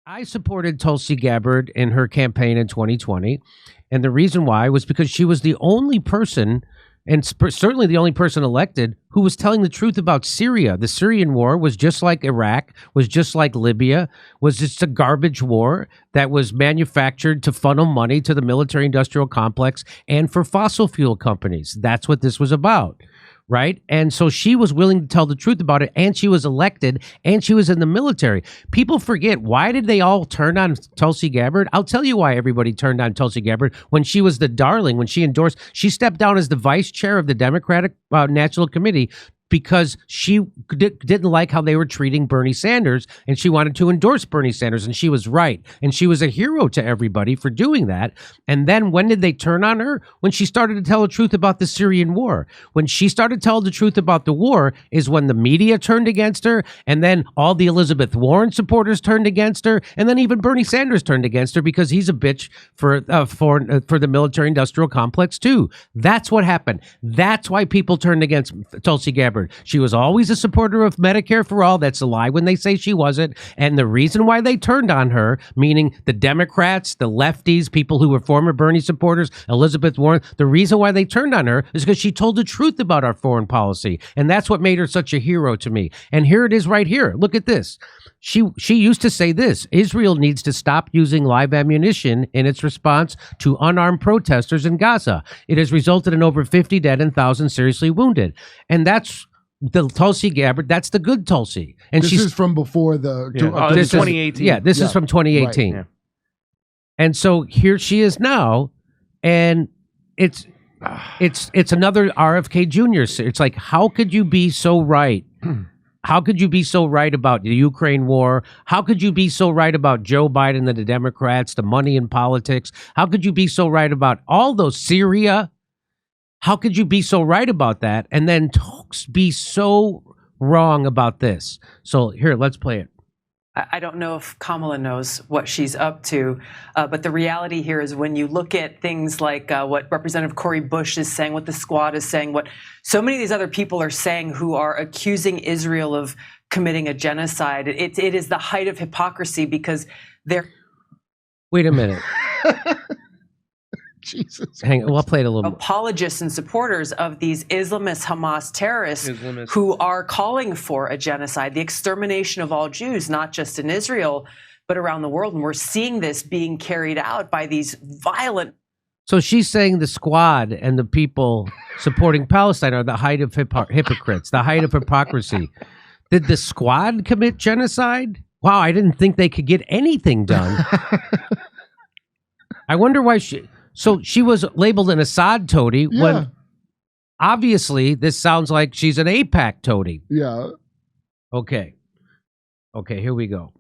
I supported Tulsi Gabbard in her campaign in 2020. And the reason why was because she was the only person, and certainly the only person elected, who was telling the truth about Syria. The Syrian war was just like Iraq, was just like Libya, was just a garbage war that was manufactured to funnel money to the military-industrial complex and for fossil fuel companies. That's what this was about. Right. And so she was willing to tell the truth about it. And she was elected and she was in the military. People forget, why did they all turn on Tulsi Gabbard? I'll tell you why everybody turned on Tulsi Gabbard when she was the darling, when she endorsed. She stepped down as the vice chair of the Democratic National Committee because she didn't like how they were treating Bernie Sanders, and she wanted to endorse Bernie Sanders, and she was right. And she was a hero to everybody for doing that. And then when did they turn on her? When she started to tell the truth about the Syrian war. When she started to tell the truth about the war is when the media turned against her, and then all the Elizabeth Warren supporters turned against her, and then even Bernie Sanders turned against her because he's a bitch for the military-industrial complex too. That's what happened. That's why people turned against Tulsi Gabbard. She was always a supporter of Medicare for all. That's a lie when they say she wasn't. And the reason why they turned on her, meaning the Democrats, the lefties, people who were former Bernie supporters, Elizabeth Warren, the reason why they turned on her is because she told the truth about our foreign policy. And that's what made her such a hero to me. And here it is right here. Look at this. She used to say this: Israel needs to stop using live ammunition in its response to unarmed protesters in Gaza. It has resulted in over 50 dead and thousands seriously wounded. And that's the Tulsi Gabbard. That's the good Tulsi. And this is from before the this 2018. This is from 2018. Right. Yeah. And so here she is now, and it's another RFK Jr. It's like, how could you be so right? How could you be so right about the Ukraine war? How could you be so right about Joe Biden and the Democrats, the money in politics? How could you be so right about all those Syria? How could you be so right about that and then be so wrong about this? So here, let's play it. I don't know if Kamala knows what she's up to, but the reality here is when you look at things like what Representative Cori Bush is saying, what the Squad is saying, what so many of these other people are saying who are accusing Israel of committing a genocide, it is the height of hypocrisy because they're... Wait a minute. Jesus. Hang on, we'll play it a little more. Apologists and supporters of these Islamist Hamas terrorists who are calling for a genocide, the extermination of all Jews, not just in Israel, but around the world. And we're seeing this being carried out by these violent... So she's saying the Squad and the people supporting Palestine are the height of hypocrites, the height of hypocrisy. Did the Squad commit genocide? Wow, I didn't think they could get anything done. I wonder why she... So she was labeled an Assad toady when obviously this sounds like she's an AIPAC toady. Yeah. Okay. Okay, here we go.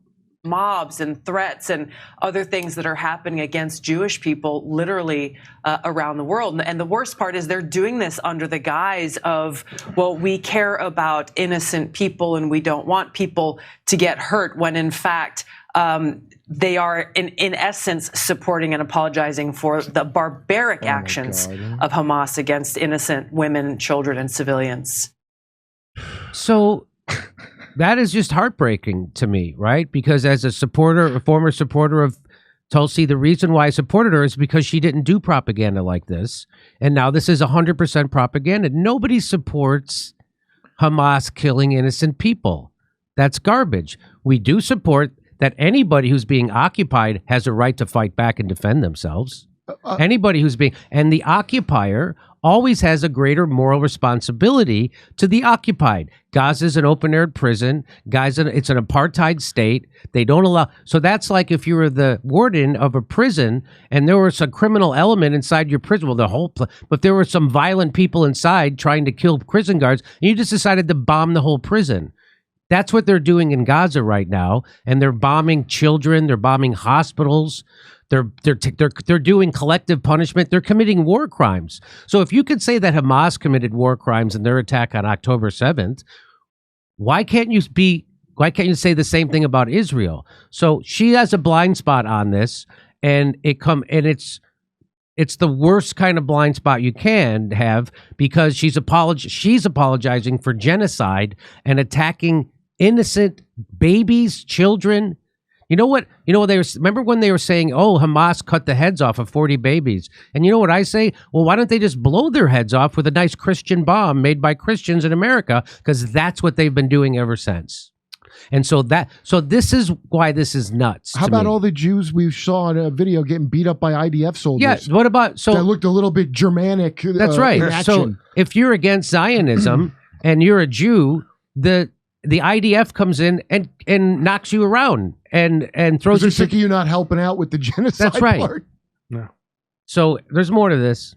Mobs and threats and other things that are happening against Jewish people literally around the world. And the worst part is they're doing this under the guise of, well, we care about innocent people and we don't want people to get hurt, when in fact they are in essence supporting and apologizing for the barbaric actions of Hamas against innocent women, children, and civilians. So that is just heartbreaking to me, right? Because as a former supporter of Tulsi, the reason why I supported her is because she didn't do propaganda like this. And now this is 100% propaganda. Nobody supports Hamas killing innocent people. That's garbage. We do support that anybody who's being occupied has a right to fight back and defend themselves. Anybody who's being, and the occupier always has a greater moral responsibility to the occupied. Gaza is an open-air prison. Gaza, it's an apartheid state. They don't allow. So that's like if you were the warden of a prison and there was a criminal element inside your prison. Well, but there were some violent people inside trying to kill prison guards, and you just decided to bomb the whole prison. That's what they're doing in Gaza right now, and they're bombing children. They're bombing hospitals. They're doing collective punishment. They're committing war crimes. So if you could say that Hamas committed war crimes in their attack on October 7th, why can't you say the same thing about Israel? So she has a blind spot on this, and it's the worst kind of blind spot you can have, because she's apologizing for genocide and attacking innocent babies, children. You know what? They were. Remember when they were saying, "Oh, Hamas cut the heads off of 40 babies," and you know what I say? Well, why don't they just blow their heads off with a nice Christian bomb made by Christians in America? Because that's what they've been doing ever since. And so this is why this is nuts. How about all the Jews we saw in a video getting beat up by IDF soldiers? Yeah. What about that looked a little bit Germanic? That's right. In action. So if you're against Zionism and you're a Jew, the IDF comes in and knocks you around and throws you. They're sick of you not helping out with the genocide. That's right. Part. No. So there's more to this.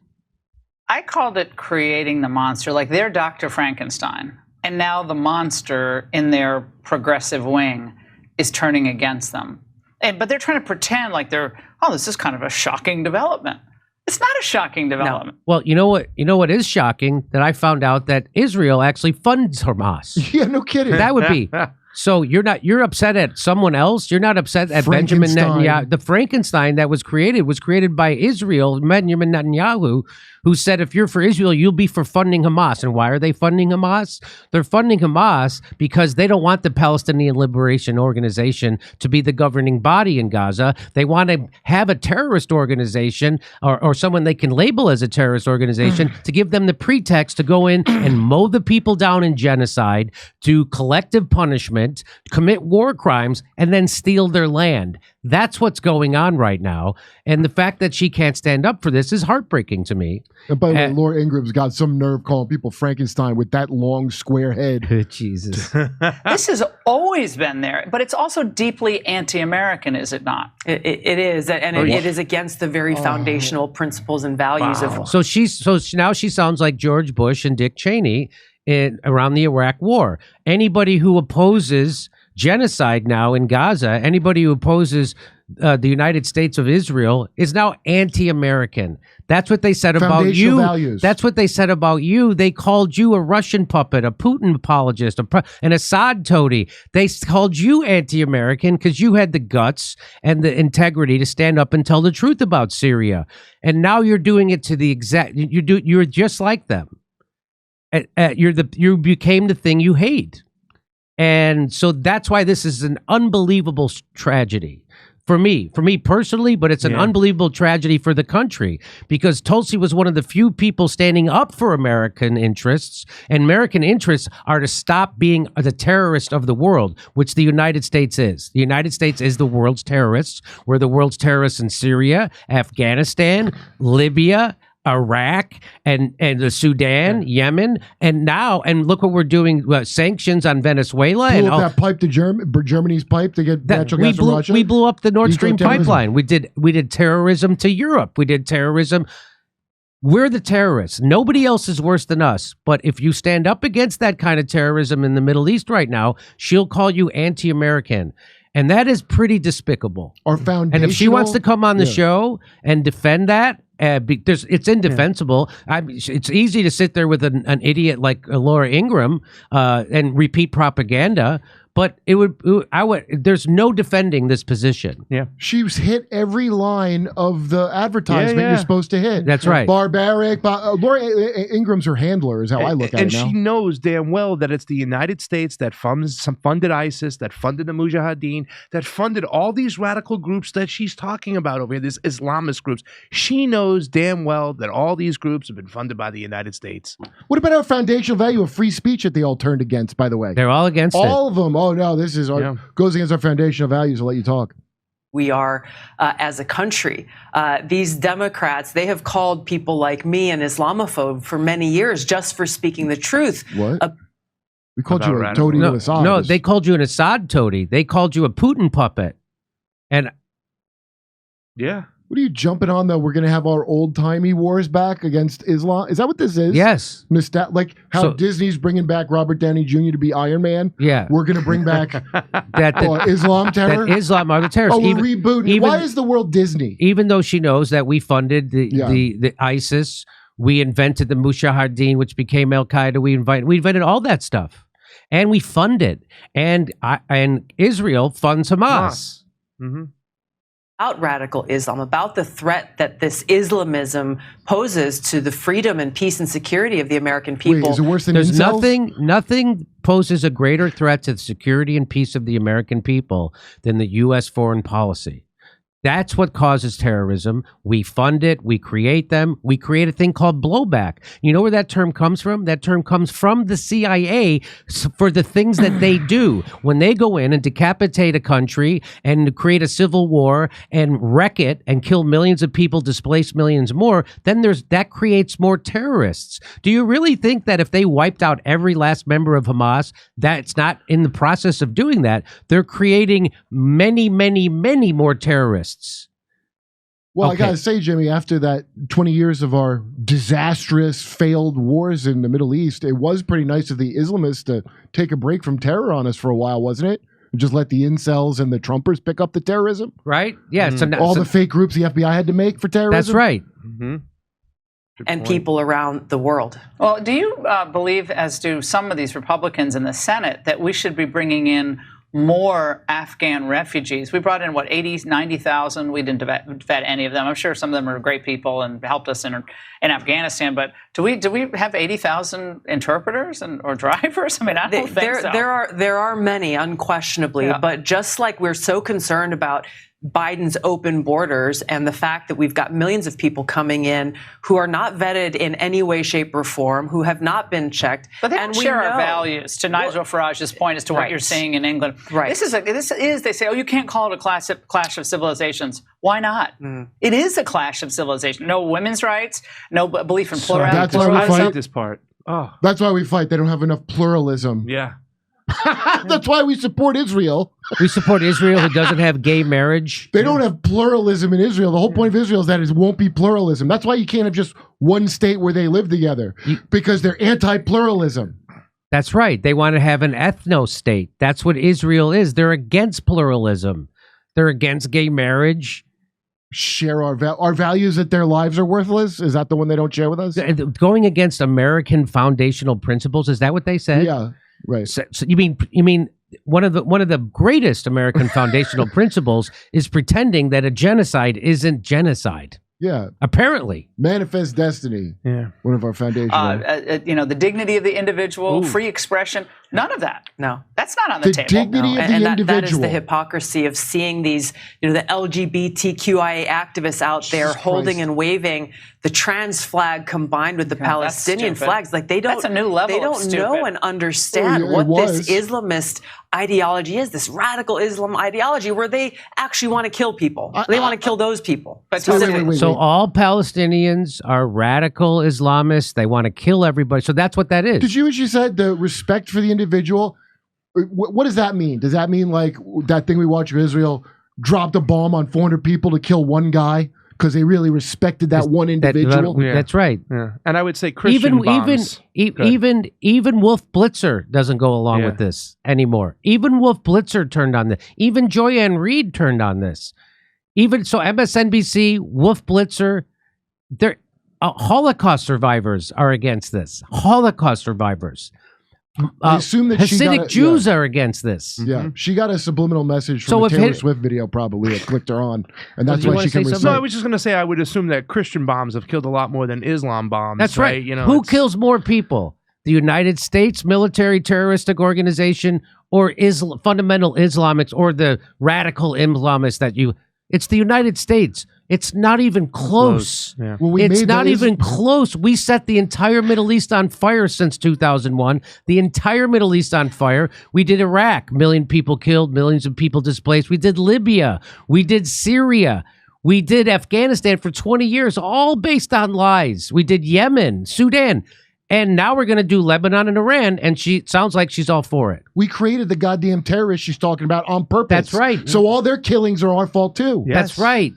I called it creating the monster, like they're Dr. Frankenstein. And now the monster in their progressive wing is turning against them. But they're trying to pretend like this is kind of a shocking development. It's not a shocking development. No. Well, you know what is shocking? That I found out that Israel actually funds Hamas. Yeah, no kidding. That would be. So you're upset at someone else. You're not upset at Benjamin Netanyahu. The Frankenstein that was created by Israel, Benjamin Netanyahu, who said, if you're for Israel, you'll be for funding Hamas. And why are they funding Hamas? They're funding Hamas because they don't want the Palestinian Liberation Organization to be the governing body in Gaza. They want to have a terrorist organization or someone they can label as a terrorist organization to give them the pretext to go in and mow the people down in genocide, do collective punishment, commit war crimes, and then steal their land. That's what's going on right now. And the fact that she can't stand up for this is heartbreaking to me. And by the way, Laura Ingram's got some nerve calling people Frankenstein with that long square head. Jesus. This has always been there, but it's also deeply anti-American, is it not? It is, and it is against the very foundational principles and values of. So now she sounds like George Bush and Dick Cheney around the Iraq War. Anybody who opposes genocide now in Gaza, anybody who opposes the United States of Israel is now anti-American. That's what they said about you. Values. That's what they said about you. They called you a Russian puppet, a Putin apologist, an Assad toady. They called you anti-American because you had the guts and the integrity to stand up and tell the truth about Syria. And now you're doing it to the exact. You're just like them. You became the thing you hate. And so that's why this is an unbelievable tragedy for me personally, but it's an unbelievable tragedy for the country because Tulsi was one of the few people standing up for American interests, and American interests are to stop being the terrorist of the world, which the United States is. The United States is the world's terrorists. We're the world's terrorists in Syria, Afghanistan, Libya, Iraq, and the Sudan, Yemen, and look what we're doing, sanctions on Venezuela. Blew up that pipe to Germany's pipe to get natural gas from Russia. We blew up the Nord Stream pipeline. We did terrorism to Europe. We did terrorism. We're the terrorists. Nobody else is worse than us. But if you stand up against that kind of terrorism in the Middle East right now, she'll call you anti-American. And that is pretty despicable. And if she wants to come on the show and defend that, it's indefensible. It's easy to sit there with an idiot like Laura Ingraham and repeat propaganda, but there's no defending this position. Yeah, she's hit every line of the advertisement you're supposed to hit. That's right. Barbaric. Laura Ingram's her handler is how I look at it now. And she knows damn well that it's the United States that funded ISIS, that funded the Mujahideen, that funded all these radical groups that she's talking about over here, these Islamist groups. She knows damn well that all these groups have been funded by the United States. What about our foundational value of free speech that they all turned against, by the way? They're all against it. All of them. Oh, no, this is goes against our foundational values. I'll let you talk. We are as a country. These Democrats, they have called people like me an Islamophobe for many years just for speaking the truth. What? We called you a toady to Assad. No, they called you an Assad toady. They called you a Putin puppet. And what are you jumping on, though? We're going to have our old-timey wars back against Islam? Is that what this is? Yes. Like how Disney's bringing back Robert Downey Jr. to be Iron Man? Yeah. We're going to bring back Islam terror? That Islam are the terrorists. Oh, we're rebooting. Why is the world Disney? Even though she knows that we funded the ISIS, we invented the Mujahideen, which became Al-Qaeda. We invented all that stuff. And we fund it. And Israel funds Hamas. Mm-hmm. about radical Islam, about the threat that this Islamism poses to the freedom and peace and security of the American people. Wait, is it worse than There's incels? nothing poses a greater threat to the security and peace of the American people than the U.S. foreign policy. That's what causes terrorism. We fund it. We create them. We create a thing called blowback. You know where that term comes from? That term comes from the CIA for the things that they do. When they go in and decapitate a country and create a civil war and wreck it and kill millions of people, displace millions more, then that creates more terrorists. Do you really think that if they wiped out every last member of Hamas, that's not in the process of doing that? They're creating many, many, many more terrorists. Well, Okay. I gotta say, Jimmy, after that 20 years of our disastrous, failed wars in the Middle East, it was pretty nice of the Islamists to take a break from terror on us for a while, wasn't it? And just let the incels and the Trumpers pick up the terrorism. Right? Yeah. So now, All the fake groups the FBI had to make for terrorism. that's right. Mm-hmm. Good and point. people around the world. Well, do you believe, as do some of these Republicans in the Senate, that we should be bringing in more Afghan refugees? We brought in, 80, 90,000. We didn't vet any of them. I'm sure some of them are great people and helped us in Afghanistan. But do we have 80,000 interpreters or drivers? I mean, I don't think so. There are many, unquestionably. Yeah. But just like we're so concerned about Biden's open borders and the fact that we've got millions of people coming in who are not vetted in any way, shape, or form, who have not been checked. But they and don't we share our know- values. To Nigel Farage's point as to what Right. you're seeing in England. Right. This is. They say, oh, you can't call it a clash of civilizations. Why not? It is a clash of civilizations. No women's rights. No belief in plurality. That's why we I fight. like this part. Oh, That's why we fight. They don't have enough pluralism. yeah. That's why we support Israel. We support Israel who doesn't have gay marriage. They don't have pluralism in Israel. The whole point of Israel is that it won't be pluralism. That's why you can't have just one state where they live together, because they're anti-pluralism. That's right. They want to have an ethno-state. That's what Israel is. They're against pluralism. They're against gay marriage. Share our values that their lives are worthless. Is that the one they don't share with us? Going against American foundational principles. Is that what they said? Yeah, right. So you mean one of the greatest American foundational principles is pretending that a genocide isn't genocide. Yeah, Apparently. manifest destiny. Yeah. One of our foundational. The dignity of the individual, free expression. None of that. No. That's not on the table. dignity of the And that is individual. the hypocrisy of seeing these, the LGBTQIA activists out there Jesus holding Christ. and waving the trans flag combined with the Palestinian stupid. flags. Like they don't. That's a new level They of don't know stupid. and understand Oh, yeah, what it this was. Islamist ideology is. This radical Islam ideology, where they actually want to kill people. They want to kill those people. But Wait. So all Palestinians are radical Islamists. They want to kill everybody. So that's what that is. Did you, as you said, the respect for the individual? What does that mean? Does that mean like that thing we watched of Israel dropped a bomb on 400 people to kill one guy because they really respected that one individual? Yeah. That's right. Yeah. And I would say Christian bombs. Even Wolf Blitzer doesn't go along with this anymore. Even Wolf Blitzer turned on this. Even Joyanne Reed turned on this. Even so, MSNBC, Wolf Blitzer, they're Holocaust survivors are against this. Holocaust survivors. I assume that she Hasidic got Jews are against this. Yeah, she got a subliminal message from So the if Taylor Hit- Swift video probably that clicked her on, and that's you why wanna she can say recite. something? No, I was just going to say I would assume that Christian bombs have killed a lot more than Islam bombs. That's right. Who Who kills more people? The United States military terroristic organization or fundamental Islamics or the radical Islamists that you... It's the United States. It's not even close. Yeah. Well, we It's made not the even close. We set the entire Middle East on fire since 2001. The entire Middle East on fire. We did Iraq, million people killed, millions of people displaced. We did Libya. We did Syria. We did Afghanistan for 20 years, all based on lies. We did Yemen, Sudan. And now we're going to do Lebanon and Iran, and she sounds like she's all for it. We created the goddamn terrorists she's talking about on purpose. That's right. So all their killings are our fault too. Yeah. That's right.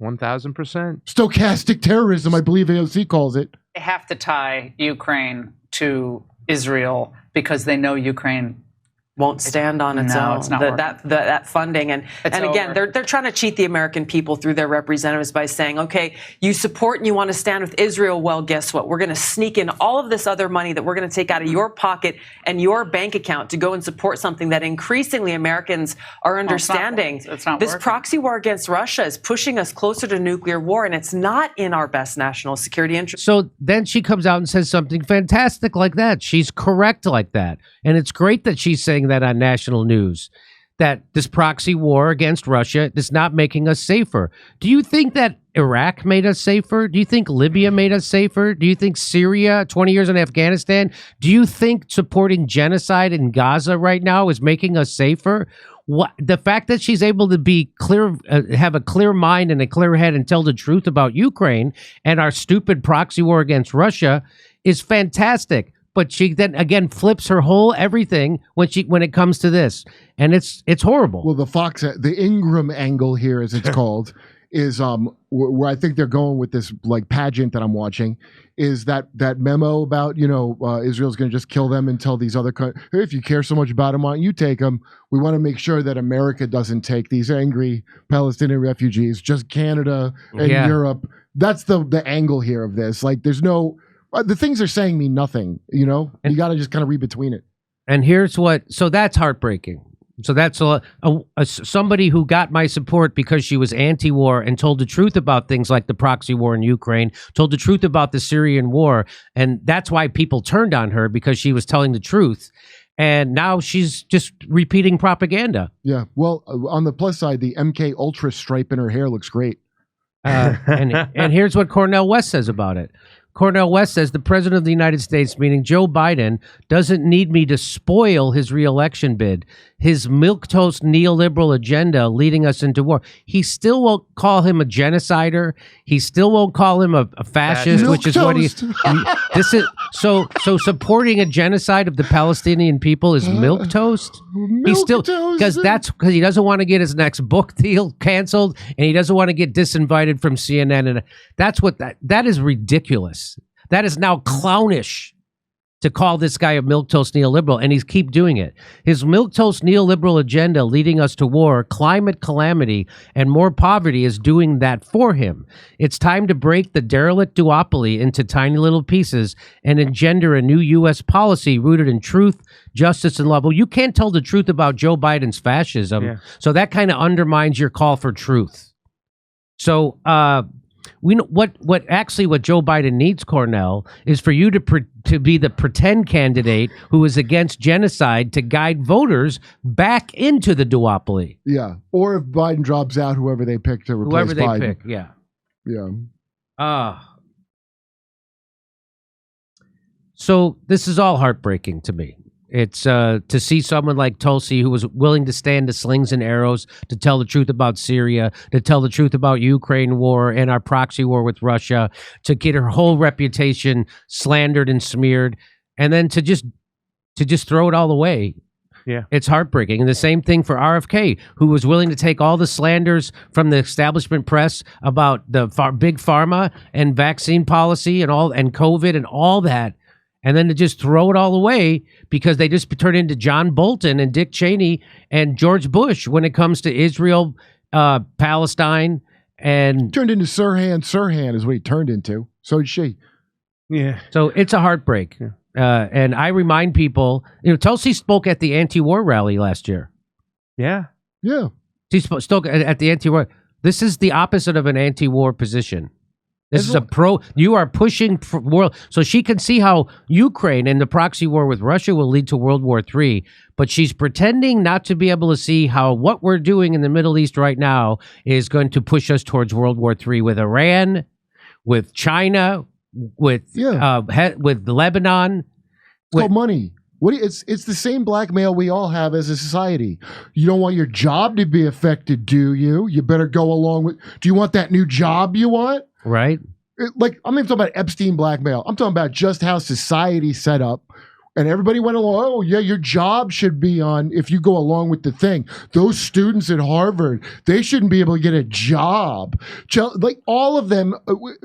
1,000%. Stochastic terrorism, I believe AOC calls it. They have to tie Ukraine to Israel because they know Ukraine won't stand on its No, own. it's not That funding and again, over. they're trying to cheat the American people through their representatives by saying, okay, you support and you want to stand with Israel. Well, guess what? We're going to sneak in all of this other money that we're going to take out of your pocket and your bank account to go and support something that increasingly Americans are understanding. It's not this working. proxy war against Russia is pushing us closer to nuclear war, and it's not in our best national security interest. So then she comes out and says something fantastic like that. She's correct like that. And it's great that she's saying that on national news, that this proxy war against Russia is not making us safer. Do you think that Iraq made us safer? Do you think Libya made us safer? Do you think Syria, 20 years in Afghanistan? Do you think supporting genocide in Gaza right now is making us safer? What, the fact that she's able to be clear, have a clear mind and a clear head and tell the truth about Ukraine and our stupid proxy war against Russia is fantastic. But she then again flips her whole everything when it comes to this, and it's horrible. Well, the Ingram angle here, as it's called, is where I think they're going with this like pageant that I'm watching. Is that memo about Israel's going to just kill them and tell these other countries, hey, if you care so much about them, why don't you take them? We want to make sure that America doesn't take these angry Palestinian refugees, just Canada and Europe. That's the angle here of this. Like, there's no. The things they're saying mean nothing, you got to just kind of read between it. And here's so that's heartbreaking. So that's somebody who got my support because she was anti-war and told the truth about things like the proxy war in Ukraine, told the truth about the Syrian war. And that's why people turned on her, because she was telling the truth. And now she's just repeating propaganda. Yeah. Well, on the plus side, the MK Ultra stripe in her hair looks great. And here's what Cornell West says about it. Cornell West says the president of the United States, meaning Joe Biden, doesn't need me to spoil his reelection bid. His milquetoast neoliberal agenda leading us into war. He still won't call him a genocider. He still won't call him a fascist, which is what he. This is so supporting a genocide of the Palestinian people is milquetoast. He still because he doesn't want to get his next book deal canceled, and he doesn't want to get disinvited from CNN, and that's what that is ridiculous. That is now clownish to call this guy a milquetoast neoliberal, and he's keep doing it. His milquetoast neoliberal agenda leading us to war, climate calamity, and more poverty is doing that for him. It's time to break the derelict duopoly into tiny little pieces and engender a new U.S. policy rooted in truth, justice, and love. Well, you can't tell the truth about Joe Biden's fascism, so that kind of undermines your call for truth. So, we know what Joe Biden needs, Cornell, is for you to be the pretend candidate who is against genocide to guide voters back into the duopoly. Yeah, or if Biden drops out, whoever they pick to replace Biden. Whoever they pick, yeah. So this is all heartbreaking to me. It's to see someone like Tulsi, who was willing to stand to slings and arrows, to tell the truth about Syria, to tell the truth about Ukraine war and our proxy war with Russia, to get her whole reputation slandered and smeared, and then to just throw it all away. Yeah, it's heartbreaking. And the same thing for RFK, who was willing to take all the slanders from the establishment press about the big pharma and vaccine policy and COVID and all that, and then to just throw it all away because they just turn into John Bolton and Dick Cheney and George Bush when it comes to Israel, Palestine, and turned into Sirhan. Sirhan is what he turned into. So did she. Yeah. So it's a heartbreak. And I remind people, Tulsi spoke at the anti-war rally last year. Yeah. She spoke at the anti-war. This is the opposite of an anti-war position. This is you are pushing for world, so she can see how Ukraine and the proxy war with Russia will lead to World War III, but she's pretending not to be able to see how what we're doing in the Middle East right now is going to push us towards World War III with Iran, with China, with Lebanon. It's called money. It's the same blackmail we all have as a society. You don't want your job to be affected, do you? You better go along with. Do you want that new job you want? Right. I'm not talking about Epstein blackmail. I'm talking about just how society set up, and everybody went along. Oh yeah, your job should be on if you go along with the thing. Those students at Harvard, they shouldn't be able to get a job. Like all of them,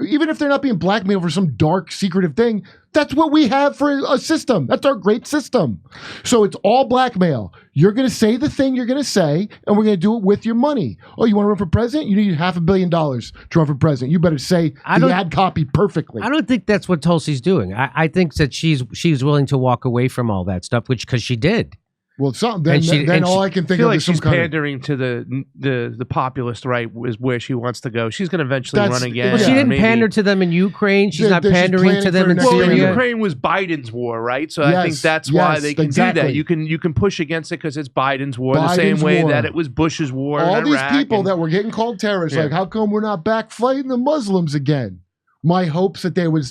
even if they're not being blackmailed for some dark secretive thing, That's what we have for a system. That's our great system. So it's all blackmail. You're going to say the thing you're going to say, and we're going to do it with your money. Oh, you want to run for president? You need $500 million to run for president. You better say the ad copy perfectly. I don't think that's what Tulsi's doing. I think that she's willing to walk away from all that stuff, because she did. Well, then all I can think feel of like is some she's kind pandering to the populist right is where she wants to go. She's going to eventually run again. Well, she didn't pander to them in Ukraine. She's not pandering to them in Syria. Well, Ukraine was Biden's war, right? So I think that's why they can do that. You can push against it because it's Biden's war, the same way that it was Bush's war. All in these Iraq people that were getting called terrorists, like, how come we're not back fighting the Muslims again? My hopes that they would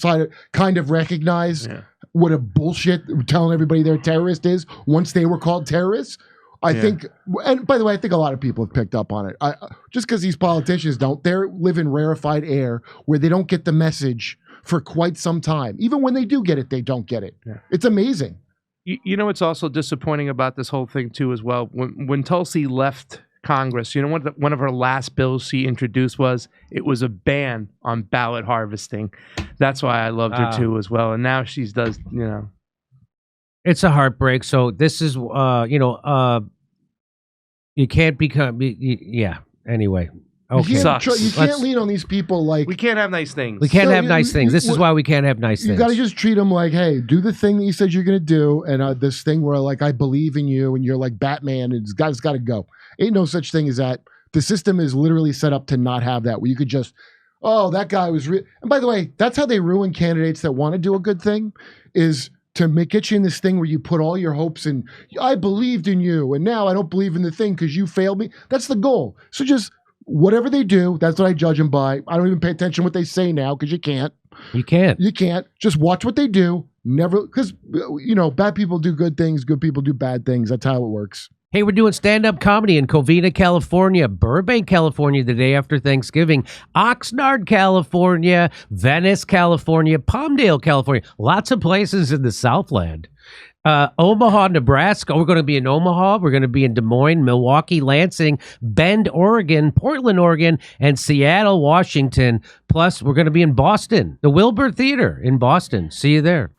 kind of recognize what a bullshit telling everybody they're terrorist is once they were called terrorists. I think, and by the way, I think a lot of people have picked up on it. Just because these politicians they live in rarefied air where they don't get the message for quite some time. Even when they do get it, they don't get it. Yeah. It's amazing. You know what's also disappointing about this whole thing too as well? When Tulsi left Congress, you know what one of her last bills she introduced was? It was a ban on ballot harvesting. That's why I loved her too as well. And now she does, It's a heartbreak. So this is, you can't become, Anyway, okay. You can't lean on these people like we can't have nice things. We can't have nice things. This is why we can't have nice things. You got to just treat them like, hey, do the thing that you said you're going to do, and this thing where like I believe in you, and you're like Batman, and it's got to go. Ain't no such thing as that. The system is literally set up to not have that. Where you could just, that guy was. And by the way, that's how they ruin candidates that want to do a good thing, is to get you in this thing where you put all your hopes in, I believed in you, and now I don't believe in the thing because you failed me. That's the goal. So just whatever they do, that's what I judge them by. I don't even pay attention to what they say now because you can't. You can't. You can't. Just watch what they do. Never, because, bad people do good things, good people do bad things. That's how it works. Hey, we're doing stand-up comedy in Covina, California, Burbank, California, the day after Thanksgiving, Oxnard, California, Venice, California, Palmdale, California, lots of places in the Southland. Omaha, Nebraska. We're going to be in Omaha. We're going to be in Des Moines, Milwaukee, Lansing, Bend, Oregon, Portland, Oregon, and Seattle, Washington. Plus, we're going to be in Boston, the Wilbur Theater in Boston. See you there.